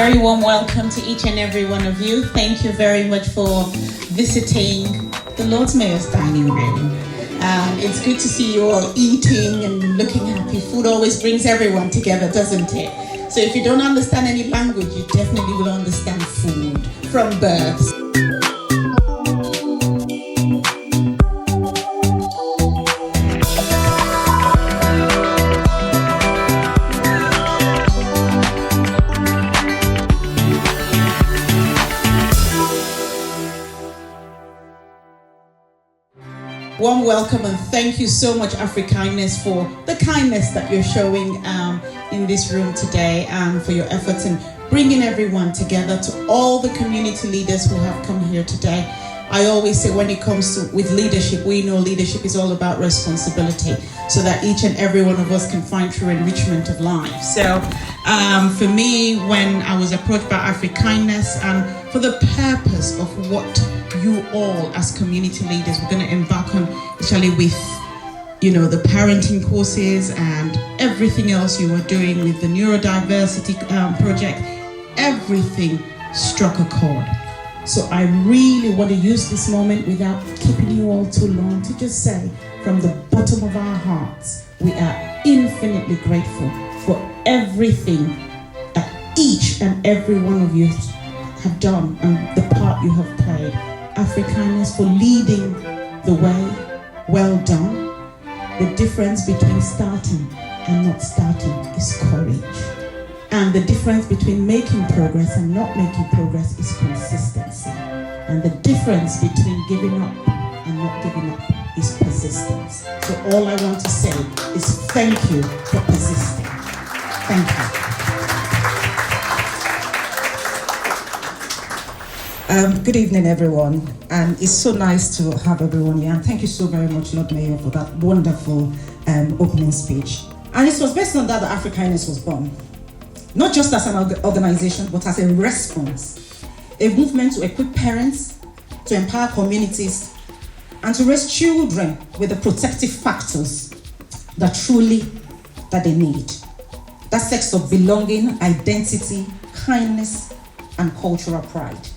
very warm welcome to each and every one of you. Thank you very much for visiting the Lord Mayor's dining room. It's good to see you all eating and looking happy. Food always brings everyone together, doesn't it? So if you don't understand any language, you definitely will understand food from birth. Warm welcome and thank you so much, Afrikindness, for the kindness that you're showing in this room today and for your efforts in bringing everyone together. To all the community leaders who have come here today, I always say when it comes to with leadership, we know leadership is all about responsibility so that each and every one of us can find true enrichment of life. So for me, when I was approached by Afrikindness and for the purpose of what you all as community leaders we're going to embark on, especially with the parenting courses and everything else you are doing with the neurodiversity project, everything struck a chord. So I really want to use this moment without keeping you all too long to just say from the bottom of our hearts, we are infinitely grateful for everything that each and every one of you have done and the part you have played. Afrikindness for leading the way. Well done. The difference between starting and not starting is courage. And the difference between making progress and not making progress is consistency. And the difference between giving up and not giving up is persistence. So all I want to say is thank you for persisting. Thank you. Good evening, everyone, and it's so nice to have everyone here. And thank you so very much, Lord Mayor, for that wonderful opening speech. And it was based on that Afrikindness was born, not just as an organization, but as a response, a movement to equip parents, to empower communities, and to raise children with the protective factors that they need. That sense of belonging, identity, kindness, and cultural pride.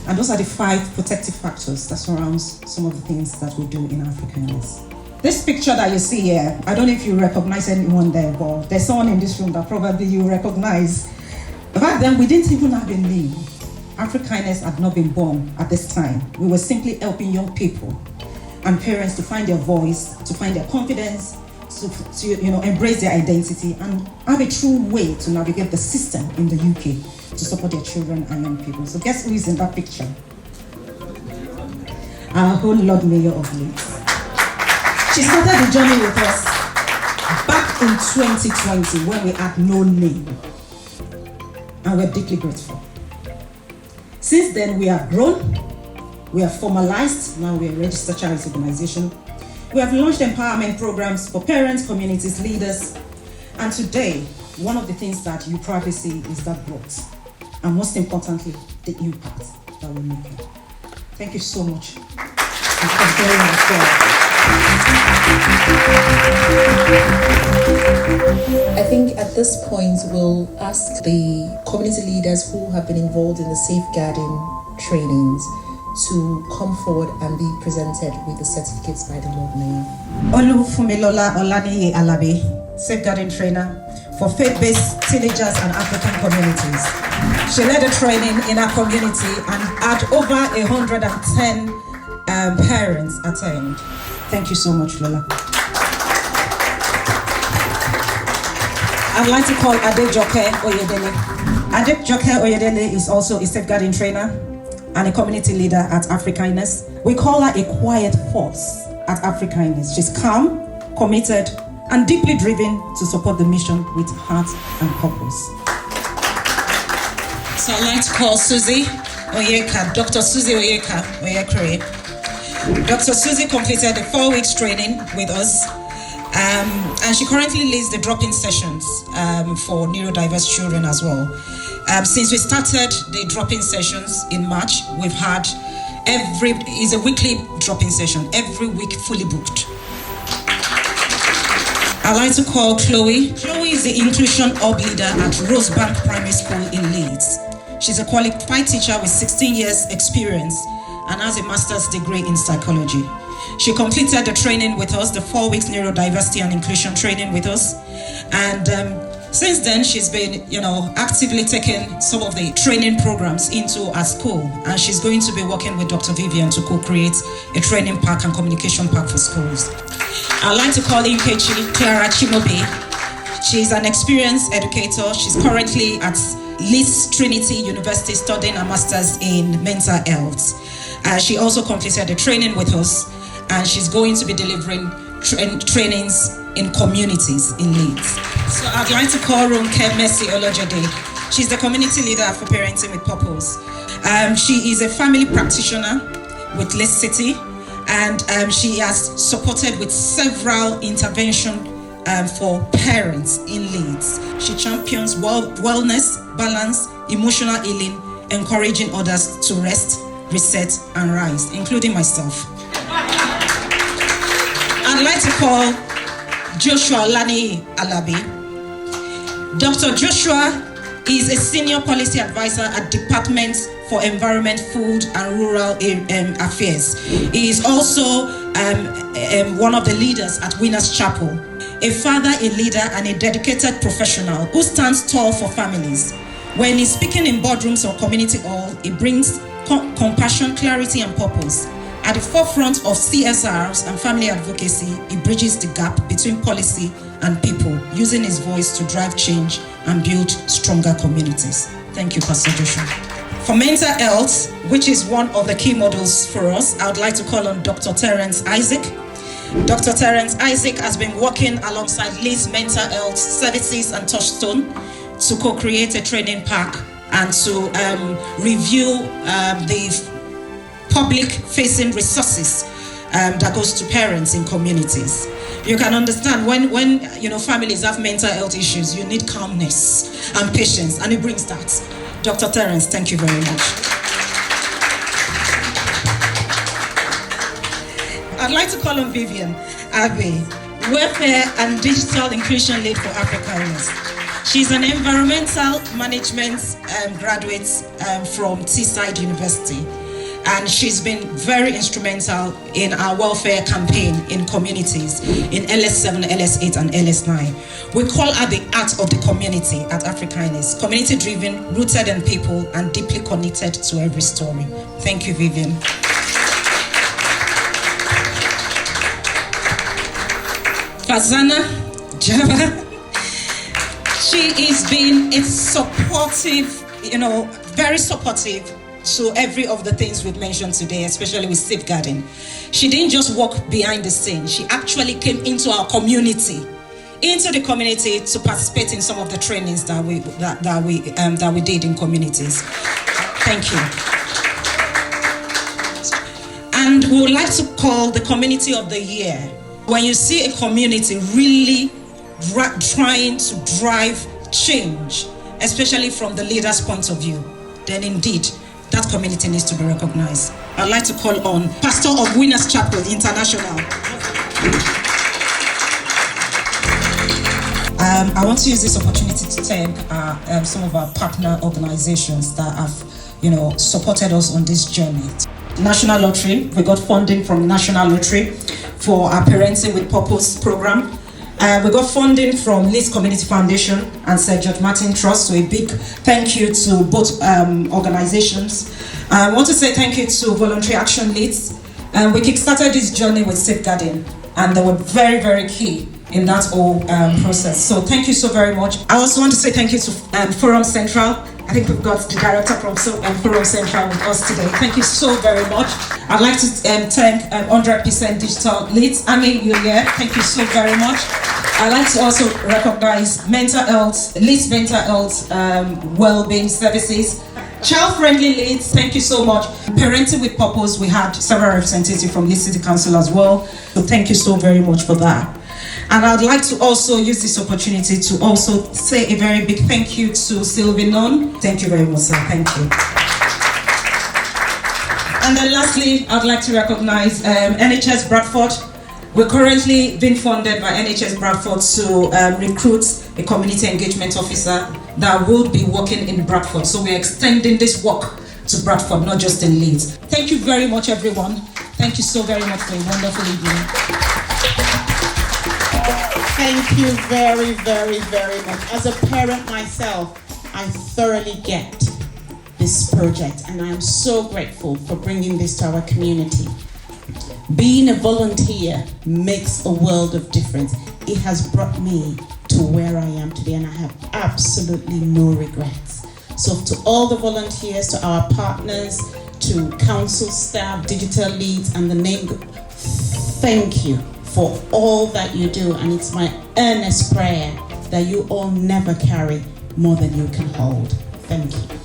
And those are the 5 protective factors that surrounds some of the things that we do in Afrikindness. This picture that you see here, I don't know if you recognize anyone there, but there's someone in this room that probably you recognize. Back then, we didn't even have a name. Afrikindness had not been born at this time. We were simply helping young people and parents to find their voice, to find their confidence, to embrace their identity and have a true way to navigate the system in the UK to support their children and young people. So guess who is in that picture? Our whole Lord Mayor of Leeds. She started the journey with us back in 2020 when we had no name. And we're deeply grateful. Since then, we have grown, we have formalized, now we're a registered charity organization. We have launched empowerment programs for parents, communities, leaders, and today, one of the things that you probably see is that growth, and most importantly, the impact that we're making. Thank you so much. I think at this point, we'll ask the community leaders who have been involved in the safeguarding trainings to come forward and be presented with the certificates by the Lord Mayor. Olufumilola Olaniyi Alabi, safeguarding trainer for faith-based teenagers and African communities. She led a training in our community and had over 110 parents attend. Thank you so much, Lola. I'd like to call Adejoke Oyedele. Adejoke Oyedele is also a safeguarding trainer and a community leader at Afrikindness. We call her a quiet force at Afrikindness. She's calm, committed, and deeply driven to support the mission with heart and purpose. So I'd like to call Susie Oyeka, Dr. Susie Oyeka Oyekere. Dr. Susie completed a 4 weeks training with us, and she currently leads the drop-in sessions for neurodiverse children as well. Since we started the drop-in sessions in March, we've had it's a weekly drop-in session, every week fully booked. I'd like to call Chloe. Chloe is the inclusion hub leader at Rosebank Primary School in Leeds. She's a qualified teacher with 16 years experience and has a master's degree in psychology. She completed the training with us, the 4 weeks neurodiversity and inclusion training with us. And since then, she's been, actively taking some of the training programs into our school. And she's going to be working with Dr. Vivian to co-create a training park and communication park for schools. I'd like to call in Clara Chimobi. She's an experienced educator. She's currently at Leeds Trinity University studying a master's in mental health. She also completed the training with us, and she's going to be delivering trainings in communities in Leeds. So I'd like to call Ronke Mercy Olojode. She's the community leader for Parenting with Purpose. She is a family practitioner with Leeds City, and she has supported with several interventions for parents in Leeds. She champions wellness, balance, emotional healing, encouraging others to rest, reset, and rise, including myself. I'd like to call Joshua Lani Alabi. Dr. Joshua is a senior policy advisor at Department for Environment, Food and Rural Affairs. He is also one of the leaders at Winners Chapel. A father, a leader, and a dedicated professional who stands tall for families. When he's speaking in boardrooms or community hall, he brings compassion, clarity, and purpose. At the forefront of CSRs and family advocacy, he bridges the gap between policy and people, using his voice to drive change and build stronger communities. Thank you, Pastor Joshua. For mental health, which is one of the key models for us, I would like to call on Dr. Terence Isaac. Dr. Terence Isaac has been working alongside Leeds Mental Health Services and Touchstone to co-create a training park and to review the public-facing resources that goes to parents in communities. You can understand when families have mental health issues, you need calmness and patience, and it brings that. Dr. Terence, thank you very much. I'd like to call on Vivian Abbey, Welfare and Digital Inclusion Lead for Afrikindness. She's an environmental management graduate from Teesside University, and she's been very instrumental in our welfare campaign in communities in LS7, LS8, and LS9. We call her the art of the community at Afrikindness, community-driven, rooted in people, and deeply connected to every story. Thank you, Vivian. Fazana Java. She has been supportive, very supportive to every of the things we've mentioned today, especially with safeguarding. She didn't just walk behind the scenes. She actually came into our community, to participate in some of the trainings that we did in communities. Thank you. And we would like to call the Community of the Year. When you see a community really trying to drive change, especially from the leader's point of view, then indeed that community needs to be recognized. I'd like to call on Pastor of Winners Chapel International. I want to use this opportunity to thank some of our partner organizations that have, supported us on this journey. National Lottery, we got funding from National Lottery for our Parenting with Purpose program. We got funding from Leeds Community Foundation and Sir George Martin Trust, so a big thank you to both organizations. I want to say thank you to Voluntary Action Leeds. We kickstarted this journey with safeguarding, and they were very, very key in that whole process. So thank you so very much. I also want to say thank you to Forum Central. I think we've got the director from Forum Central with us today. Thank you so very much. I'd like to thank 100% Digital Leeds. you're here. Thank you so very much. I'd like to also recognize mental health, Leeds Mental Health Wellbeing Services. Child-friendly Leeds, thank you so much. Parenting with Purpose, we had several representatives from Leeds City Council as well. So thank you so very much for that. And I'd like to also use this opportunity to also say a very big thank you to Sylvie Nunn. Thank you very much, sir. Thank you. And then lastly, I'd like to recognize NHS Bradford We're currently being funded by NHS Bradford to recruit a community engagement officer that will be working in Bradford. So we're extending this work to Bradford, not just in Leeds. Thank you very much, everyone. Thank you so very much for a wonderful evening. Thank you very, very, very much. As a parent myself, I thoroughly get this project, and I'm so grateful for bringing this to our community. Being a volunteer makes a world of difference. It has brought me to where I am today, and I have absolutely no regrets. So to all the volunteers, to our partners, to council staff, digital leads, and the name, thank you for all that you do. And it's my earnest prayer that you all never carry more than you can hold. Thank you.